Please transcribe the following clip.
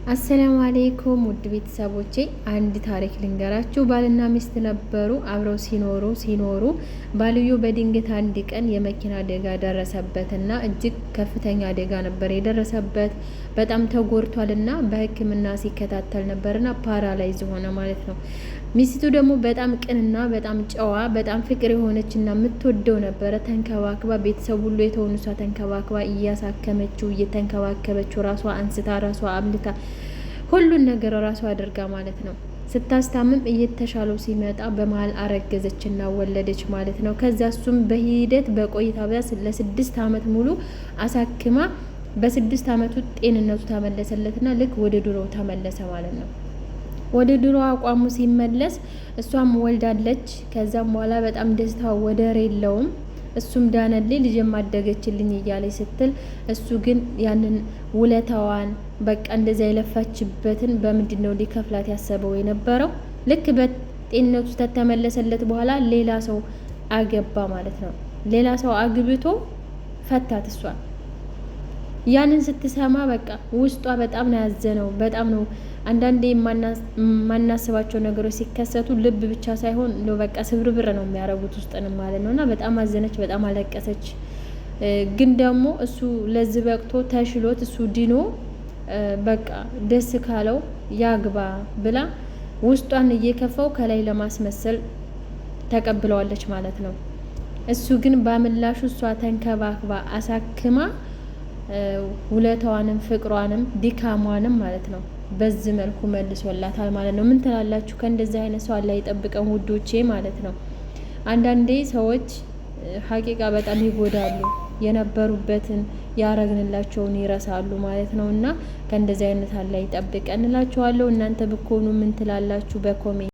አሰላሙ አሌይኩም ውድ ቤተሰቦቼ፣ አንድ ታሪክ ልንገራችሁ። ባልና ሚስት ነበሩ። አብረው ሲኖሩ ባልዮ በድንገት አንድ ቀን የመኪና አደጋ ደረሰበትና እጅግ ከፍተኛ አደጋ ነበር የደረሰበት። በጣም ተጎድቷልና በሕክምና ሲከታተል ነበርና ፓራላይዝ ሆነ ማለት ነው። ሚስቱ ደግሞ በጣም ቅንና በጣም ጨዋ፣ በጣም ፍቅር የሆነችና የምትወደው ነበረ። ተንከባክባ ቤተሰብ ሁሉ የተወኑሷ ተንከባክባ እያሳከመችው እየተንከባከበችው ራሷ አንስታ ራሷ አብልታ ሁሉን ነገር ራሷ አድርጋ ማለት ነው። ስታስታምም እየተሻለው ሲመጣ በመሀል አረገዘችና ወለደች ማለት ነው። ከዛ እሱም በሂደት በቆይታ ቢያንስ ለ6 ዓመት ሙሉ አሳክማ በ6 ዓመቱ ጤንነቱ ተመለሰለትና ልክ ወደ ድሮ ተመለሰ ማለት ነው። ወደ ድሮ አቋሙ ሲመለስ እሷም ወልዳለች። ከዛም በኋላ በጣም ደስታ ወደር የለውም። እሱም ዳነልኝ ልጅም አደገችልኝ እያለች ስትል እሱ ግን ያንን ውለታዋን በቃ እንደዛ የለፋችበትን በምንድን ነው ሊከፍላት ያሰበው የነበረው? ልክ በጤንነቱ ተተመለሰለት በኋላ ሌላ ሰው አገባ ማለት ነው። ሌላ ሰው አግብቶ ፈታት እሷን። ያንን ስትሰማ በቃ ውስጧ በጣም ነው ያዘነው። በጣም ነው አንዳንዴ የማናስባቸው ነገሮች ሲከሰቱ ልብ ብቻ ሳይሆን በቃ ስብርብር ነው የሚያረጉት ውስጥንም ማለት ነው። እና በጣም አዘነች፣ በጣም አለቀሰች። ግን ደግሞ እሱ ለዚህ በቅቶ ተሽሎት እሱ ድኖ በቃ ደስ ካለው ያግባ ብላ ውስጧን እየከፋው ከላይ ለማስመሰል ተቀብለዋለች ማለት ነው። እሱ ግን በምላሹ እሷ ተንከባክባ አሳክማ ውለታዋንም ፍቅሯንም ድካሟንም ማለት ነው በዚህ መልኩ መልሶላታል ማለት ነው። ምን ትላላችሁ? ከእንደዚህ አይነት ሰው አላህ ይጠብቀን ውዶቼ ማለት ነው። አንዳንዴ ሰዎች ሀቂቃ በጣም ይጎዳሉ፣ የነበሩበትን ያረግንላቸውን ይረሳሉ ማለት ነው። እና ከእንደዚህ አይነት አላህ ይጠብቀን እላችኋለሁ። እናንተ ብትሆኑ ምን ትላላችሁ? በኮሜንት